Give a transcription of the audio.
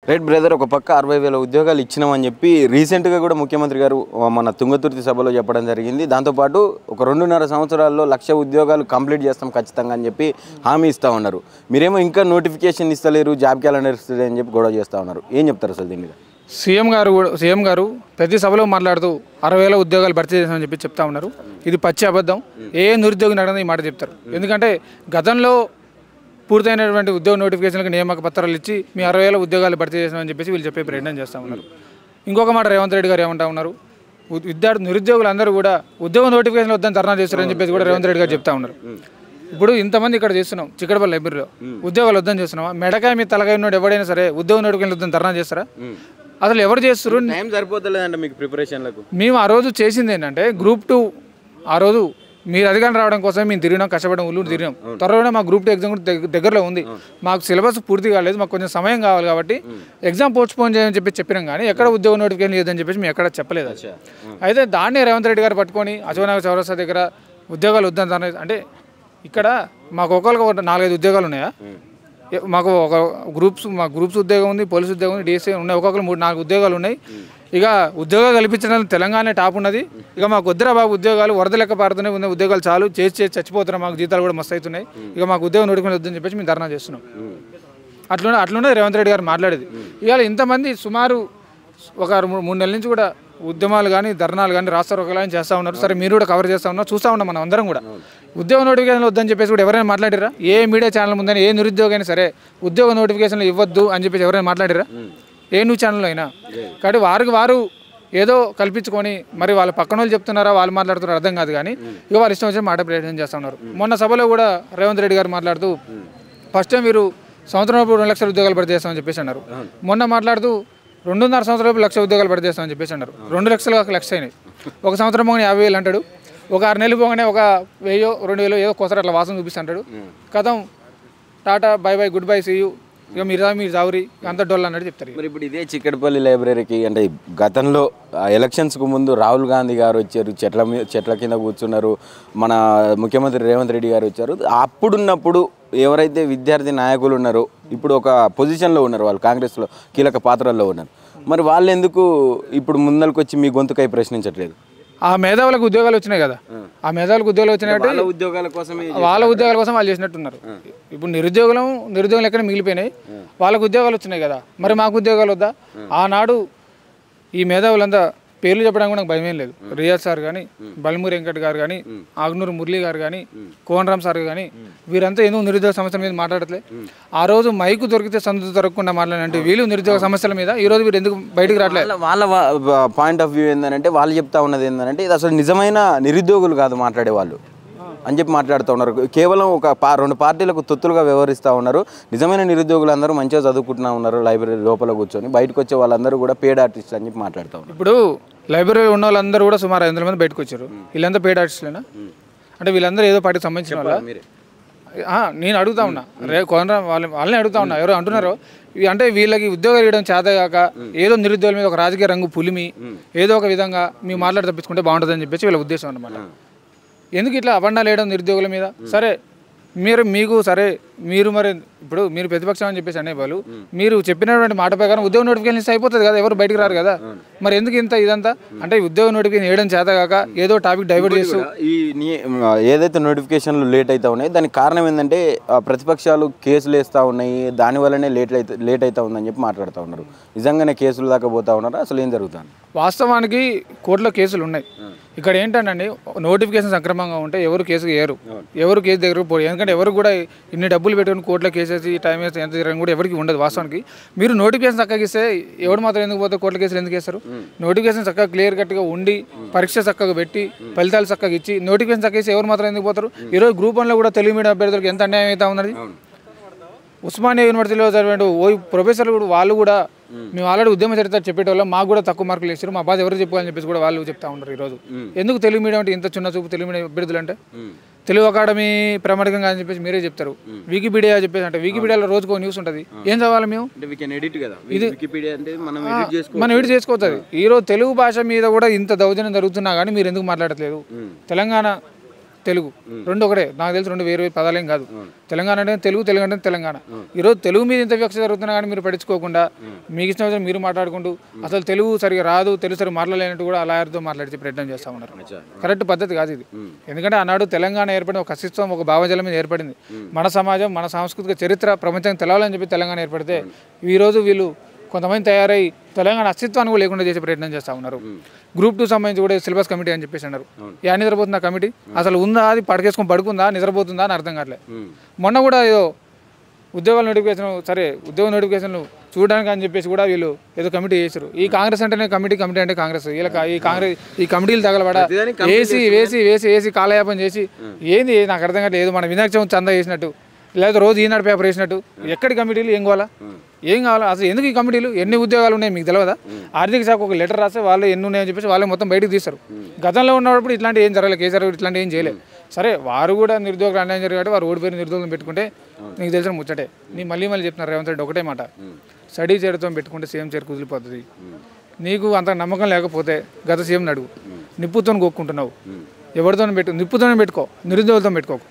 Right brother, ఒక పక్క 60,000 ఉద్యోగాలు ఇచ్చినామని చెప్పి రీసెంట్గా కూడా ముఖ్యమంత్రి గారు మన తుంగతుర్తి సభలో చెప్పడం జరిగింది. దాంతోపాటు ఒక 2.5 సంవత్సరాల్లో 1,00,000 ఉద్యోగాలు కంప్లీట్ చేస్తాం ఖచ్చితంగా అని చెప్పి హామీ ఇస్తూ ఉన్నారు. మీరేమో ఇంకా నోటిఫికేషన్ ఇస్తలేరు, జాబ్ క్యాలెండర్ ఇస్తుంది అని చెప్పి గొడవ చేస్తూ ఉన్నారు. ఏం చెప్తారు అసలు దీని మీద? సీఎం గారు ప్రతి సభలో మాట్లాడుతూ 60,000 ఉద్యోగాలు భర్తీ చేస్తామని చెప్పి చెప్తా ఉన్నారు. ఇది పచ్చి అబద్ధం. ఏ నిరుద్యోగిని అడగని ఈ మాట చెప్తారు. ఎందుకంటే గతంలో పూర్తయినటువంటి ఉద్యోగ నోటిఫికేషన్లకు నియామక పత్రాలు ఇచ్చి మీ 60,000 ఉద్యోగాలు భర్తీ చేసామని చెప్పేసి వీళ్ళు చెప్పే ప్రయత్నం చేస్తూ ఉన్నారు. ఇంకొక మాట రేవంత్ రెడ్డి గారు ఏమంటా ఉన్నారు, నిరుద్యోగులు అందరూ కూడా ఉద్యోగ నోటిఫికేషన్ వద్దని ధర్నా చేస్తారని చెప్పేసి కూడా రేవంత్ రెడ్డి గారు చెప్తా ఉన్నారు. ఇప్పుడు ఇంతమంది ఇక్కడ చేస్తున్నాం, చిక్కడపల్లి లైబ్రరీలో ఉద్యోగాలు వద్దని చేస్తున్నామా? మెడకాయ మీ తలకాయ ఉన్నాడు ఎవడైనా సరే ఉద్యోగ నోటిఫికేషన్ వద్దని ధర్నా చేస్తారా? అసలు ఎవరు చేస్తారు? టైం సరిపోతలేదంటే మీకు ప్రిపరేషన్లకు. మేము ఆ రోజు చేసింది ఏంటంటే గ్రూప్ 2 ఆ రోజు మీరు అధికారం రావడం కోసం మేము తిరిగినాం, కష్టపడడం, ఊళ్ళు తిరిగినాం. త్వరలోనే మా గ్రూప్ 2 ఎగ్జామ్ కూడా దగ్గరలో ఉంది. మాకు సిలబస్ పూర్తి కాలేదు, మాకు కొంచెం సమయం కావాలి కాబట్టి ఎగ్జామ్ పోస్ట్పోన్ చేయని చెప్పినాం. కానీ ఎక్కడ ఉద్యోగ నోటిఫికేషన్ లేదని చెప్పేసి మేము ఎక్కడ చెప్పలేదు. అయితే దాన్ని రేవంత్ రెడ్డి గారు పట్టుకొని అశోకనగర్ చౌరస్తా దగ్గర ఉద్యోగాలు వద్దని అంటే ఇక్కడ మాకు ఒకరికి 4-5 ఉద్యోగాలు ఉన్నాయా? మాకు ఒక మా గ్రూప్స్ ఉద్యోగం ఉంది, పోలీస్ ఉద్యోగం ఉంది, డిఎస్సీ ఉన్నాయి. ఒక్కొక్కరు 3-4 ఉద్యోగాలు ఉన్నాయి. ఇక ఉద్యోగాలు కల్పించడం తెలంగాణ టాప్ ఉన్నది. ఇక మాకు వద్దురా బాబు ఉద్యోగాలు, వరద లెక్క పారుతూనే ఉన్నాయి ఉద్యోగాలు, చాలు చేసి చచ్చిపోతున్నాం, మాకు జీతాలు కూడా మస్తు అవుతున్నాయి, ఇక మాకు ఉద్యోగం నోటిఫికేషన్ వద్దని చెప్పేసి మేము ధర్నా చేస్తున్నాం. అట్లుండే రేవంత్ రెడ్డి గారు మాట్లాడేది. ఇవాళ ఇంతమంది సుమారు ఒక 3 నెలల నుంచి కూడా ఉద్యమాలు కానీ ధర్నాలు కానీ రాస్తారోకలని చేస్తూ ఉన్నారు. సరే మీరు కూడా కవర్ చేస్తూ ఉన్నారు, చూస్తూ ఉన్నాం మనం అందరం కూడా. ఉద్యోగ నోటిఫికేషన్లు వద్దని చెప్పేసి కూడా ఎవరైనా మాట్లాడిరా? ఏ మీడియా ఛానల్ ముందని ఏ నిరుద్యోగ అయినా సరే ఉద్యోగ నోటిఫికేషన్లు ఇవ్వద్దు అని చెప్పేసి ఎవరైనా మాట్లాడిరా? ఏ న్యూస్ ఛానల్లో అయినా? కాబట్టి వారు ఏదో కల్పించుకొని మరి వాళ్ళ పక్కన వాళ్ళు చెప్తున్నారా, వాళ్ళు మాట్లాడుతున్నారో అర్థం కాదు. కానీ ఇక వాళ్ళు ఇష్టం వచ్చి మాట ప్రయత్నం చేస్తూ ఉన్నారు. మొన్న సభలో కూడా రేవంత్ రెడ్డి గారు మాట్లాడుతూ ఫస్ట్ టైం మీరు సంవత్సరం 2 లక్షల ఉద్యోగాలు భర్తీ చేస్తామని చెప్పేసి అన్నారు. మొన్న మాట్లాడుతూ 2.5 సంవత్సరాలు 1,00,000 ఉద్యోగాలు భర్తీ చేస్తామని చెప్పేసి అన్నారు. 2 లక్షలు 1,00,000 అయినాయి. ఒక సంవత్సరం పోగానే 50,000 అంటాడు, ఒక 6 నెలలు పోగానే ఒక 1,000-2,000 ఏదో కొసరు అట్లా వాసన చూపిస్తుంటాడు. కథం tata bye bye good bye see you, ఇక మీరు జావురి అంత డొల్ అన్నట్టు చెప్తారు. మరి ఇప్పుడు ఇదే చిక్కడపల్లి లైబ్రరీకి అంటే గతంలో ఎలక్షన్స్కు ముందు రాహుల్ గాంధీ గారు వచ్చారు, చెట్ల కింద కూర్చున్నారు, మన ముఖ్యమంత్రి రేవంత్ రెడ్డి గారు వచ్చారు. అప్పుడున్నప్పుడు ఎవరైతే విద్యార్థి నాయకులు ఉన్నారో ఇప్పుడు ఒక పొజిషన్లో ఉన్నారు, వాళ్ళు కాంగ్రెస్లో కీలక పాత్రల్లో ఉన్నారు. మరి వాళ్ళు ఎందుకు ఇప్పుడు ముందరికి వచ్చి మీ గొంతుకై ప్రశ్నించట్లేదు? ఆ మేధావులకు ఉద్యోగాలు వచ్చినాయి కదా, ఆ మేధావులకు ఉద్యోగాలు వచ్చినట్టు వాళ్ళ ఉద్యోగాల కోసం వాళ్ళు చేసినట్టున్నారు. ఇప్పుడు నిరుద్యోగులు ఎక్కడ మిగిలిపోయినాయి, వాళ్ళకు ఉద్యోగాలు వచ్చినాయి కదా, మరి మాకు ఉద్యోగాలు వద్దా? ఆనాడు ఈ మేధావులంతా పేర్లు చెప్పడానికి కూడా నాకు భయమేం లేదు. రియాజ్ సార్ కానీ, బల్మూరి వెంకట్ గారు కానీ, ఆగ్నూరు మురళీ గారు కానీ, కోనరామ్ సార్ కానీ, వీరంతా ఎందుకు నిరుద్యోగ సమస్యల మీద మాట్లాడట్లే? ఆ రోజు మైకు దొరికితే సందు దొరకకుండా మాట్లాడినంటే వీళ్ళు నిరుద్యోగ సమస్యల మీద ఈ రోజు వీరు ఎందుకు బయటకు రావట్లేదు? వాళ్ళ పాయింట్ ఆఫ్ వ్యూ ఏంటంటే వాళ్ళు చెప్తా ఉన్నది ఏంటంటే ఇది అసలు నిజమైన నిరుద్యోగులు కాదు మాట్లాడే వాళ్ళు అని చెప్పి మాట్లాడుతూ ఉన్నారు. కేవలం ఒక 2 పార్టీలకు తొత్తులుగా వ్యవహరిస్తూ ఉన్నారు. నిజమైన నిరుద్యోగులు అందరూ మంచిగా చదువుకుంటున్నా ఉన్నారు లైబ్రరీ లోపల కూర్చొని, బయటకు వచ్చే వాళ్ళందరూ కూడా పేడ్ ఆర్టిస్ట్ అని చెప్పి మాట్లాడుతూ ఉన్నారు. ఇప్పుడు లైబ్రరీలో ఉన్న వాళ్ళందరూ కూడా సుమారు 500 మంది బయటకు వచ్చారు. వీళ్ళంతా పేడ్ ఆర్టిస్టులేనా? అంటే వీళ్ళందరూ ఏదో పార్టీకి సంబంధించిన వాళ్ళ? నేను అడుగుతా ఉన్నా, వాళ్ళని అడుగుతా ఉన్నా, ఎవరో అంటున్నారు అంటే వీళ్ళకి ఉద్యోగాలు ఇవ్వడం చేతగాక ఏదో నిరుద్యోగుల మీద ఒక రాజకీయ రంగు పులిమి ఏదో ఒక విధంగా మేము మాట్లాడి తప్పించుకుంటే బాగుంటుందని చెప్పేసి వీళ్ళ ఉద్దేశం అన్నమాట. ఎందుకు ఇట్లా అబండాలు వేయడం నిరుద్యోగుల మీద? సరే మీరు మరి ఇప్పుడు మీరు ప్రతిపక్షం అని చెప్పేసి అనేవాళ్ళు, మీరు చెప్పినటువంటి మాట ప్రకారం ఉద్యోగ నోటిఫికేషన్ ఇస్తే అయిపోతుంది కదా, ఎవరు బయటకు రారు కదా. మరి ఎందుకు ఇదంతా అంటే ఉద్యోగ నోటిఫికేషన్ వేయడం చేతగాక ఏదో టాపిక్ డైవర్ట్ చేస్తూ ఏదైతే నోటిఫికేషన్లు లేట్ అవుతా ఉన్నాయి దానికి కారణం ఏంటంటే ప్రతిపక్షాలు కేసులు వేస్తూ ఉన్నాయి, దానివల్లనే లేట్ అవుతా ఉందని చెప్పి మాట్లాడుతూ ఉన్నారు. నిజంగానే కేసులు దాకా పోతా ఉన్నారు, అసలు ఏం జరుగుతుంది? వాస్తవానికి కోర్టులో కేసులు ఉన్నాయి. ఇక్కడ ఏంటంటే నోటిఫికేషన్ సక్రమంగా ఉంటే ఎవరు కేసు వేయరు, ఎవరు కేసు దగ్గరకు పోరు. ఎందుకంటే ఎవరు కూడా ఇన్ని డబ్బులు పెట్టుకుని కోర్టులో కేసు వేసి టైం వేసి ఎంత తిరగని కూడా ఎవరికి ఉండదు. వాస్తవానికి మీరు నోటిఫికేషన్ చక్కగా ఇస్తే ఎవరు మాత్రం ఎందుకు పోతే కోర్టుల కేసులు ఎందుకు వేస్తారు? నోటిఫికేషన్ చక్కగా క్లియర్ కట్గా ఉండి పరీక్ష చక్కగా పెట్టి ఫలితాలు చక్కగా ఇచ్చి నోటిఫికేషన్ చక్కగా ఇస్తే ఎవరు మాత్రం ఎందుకు పోతారు? ఈరోజు గ్రూప్ 1లో కూడా తెలుగు మీడియం అభ్యర్థులకు ఎంత అన్యాయం అవుతా ఉన్నది. ఉస్మానియా యూనివర్సిటీలో చదివే ప్రొఫెసర్లు కూడా వాళ్ళు కూడా మేము ఆల్రెడీ ఉద్యమ చరిత్ర చెప్పేటోళ్ళం, మాకు కూడా తక్కువ మార్కులు వేసారు, మా బాధ ఎవరు చెప్పుకోవాలని చెప్పేసి కూడా వాళ్ళు చెప్తా ఉన్నారు. ఈరోజు ఎందుకు తెలుగు మీడియం అంటే ఇంత చిన్న చూపు తెలుగు మీడియం అభ్యర్థులు అంటే? తెలుగు అకాడమీ ప్రామాణికంగా అని చెప్పేసి మీరే చెప్తారు, వికీపీడియా చెప్పేసి అంటే వికీపీడియాలో రోజుకో న్యూస్ ఉంటుంది, ఏం చదవాలి మేము? ఇది మనం ఎడిట్ చేసుకోవచ్చు. ఈరోజు తెలుగు భాష మీద కూడా ఇంత దౌర్జన్యం జరుగుతున్నా కానీ మీరు ఎందుకు మాట్లాడట్లేదు? తెలంగాణ తెలుగు రెండు ఒకటే. నాకు తెలిసి రెండు వేరు వేరు పదాలేం కాదు. తెలంగాణ అంటే తెలుగు, తెలుగు అంటే తెలంగాణ. ఈరోజు తెలుగు మీద ఇంత వివక్ష జరుగుతున్నా కానీ మీరు పట్టించుకోకుండా మీకు ఇష్టం వచ్చిన మీరు మాట్లాడుకుంటూ అసలు తెలుగు సరిగా రాదు, తెలుగు సరిగా మాట్లాడలేనట్టు కూడా లాయర్తో మాట్లాడితే ప్రయత్నం చేస్తూ ఉన్నారు. కరెక్ట్ పద్ధతి కాదు ఇది. ఎందుకంటే ఆనాడు తెలంగాణ ఏర్పడిన ఒక అస్తిత్వం, ఒక భావజాలం మీద ఏర్పడింది. మన సమాజం, మన సాంస్కృతిక చరిత్ర ప్రపంచానికి తెలవాలని చెప్పి తెలంగాణ ఏర్పడితే ఈరోజు వీళ్ళు కొంతమంది తయారై తెలంగాణ అస్తిత్వాన్ని కూడా లేకుండా చేసే ప్రయత్నం చేస్తూ ఉన్నారు. గ్రూప్ 2 సంబంధించి కూడా సిలబస్ కమిటీ అని చెప్పేసి అన్నారు. నిద్రపోతుందా కమిటీ? అసలు ఉందా? అది పడకేసుకొని పడుకుందా, నిద్రపోతుందా అని అర్థం కావట్లేదు. మొన్న కూడా ఏదో ఉద్యోగాల నోటిఫికేషన్, సరే ఉద్యోగ నోటిఫికేషన్లు చూడడానికి అని చెప్పేసి కూడా వీళ్ళు ఏదో కమిటీ చేశారు. ఈ కాంగ్రెస్ అంటేనే కమిటీ, కమిటీ అంటే కాంగ్రెస్. వీళ్ళకి ఈ కమిటీలు తగలబడ వేసి వేసి వేసి వేసి కాలయాపన చేసి ఏంది నాకు అర్థం కావట్లేదు. ఏదో మన వినాయక చవితి చందా చేసినట్టు, లేదా రోజు ఈనాడు పేపర్ వేసినట్టు. ఎక్కడి కమిటీలు? ఏం కావాలా? ఏం కావాలా? అసలు ఎందుకు ఈ కమిటీలు? ఎన్ని ఉద్యోగాలు ఉన్నాయి మీకు తెలియదా? ఆర్థిక శాఖ ఒక లెటర్ రాస్తే వాళ్ళు ఎన్ని ఉన్నాయని చెప్పేసి వాళ్ళే మొత్తం బయటకు తీస్తారు. గతంలో ఉన్నప్పుడు ఇట్లాంటి ఏం జరగలేదు. కేసీఆర్ ఇట్లాంటి ఏం చేయలేదు. సరే వారు కూడా నిరుద్యోగులు అన్యాయం జరిగాడు, వారు ఓడిపోయిన నిరుద్యోగులను పెట్టుకుంటే నీకు తెలిసిన ముచ్చటే. నీ మళ్ళీ చెప్తున్నారు రేవంత్ రెడ్డి ఒకటే మాట, స్టడీ చైర్తో పెట్టుకుంటే సీఎం చైర్ కుదిలిపోతుంది. నీకు అంత నమ్మకం లేకపోతే గత సీఎంని అడుగు. నిప్పుతో కొక్కుంటున్నావు, ఎవరితో నిప్పుతోనే పెట్టుకో, నిరుద్యోగులతో పెట్టుకోకు.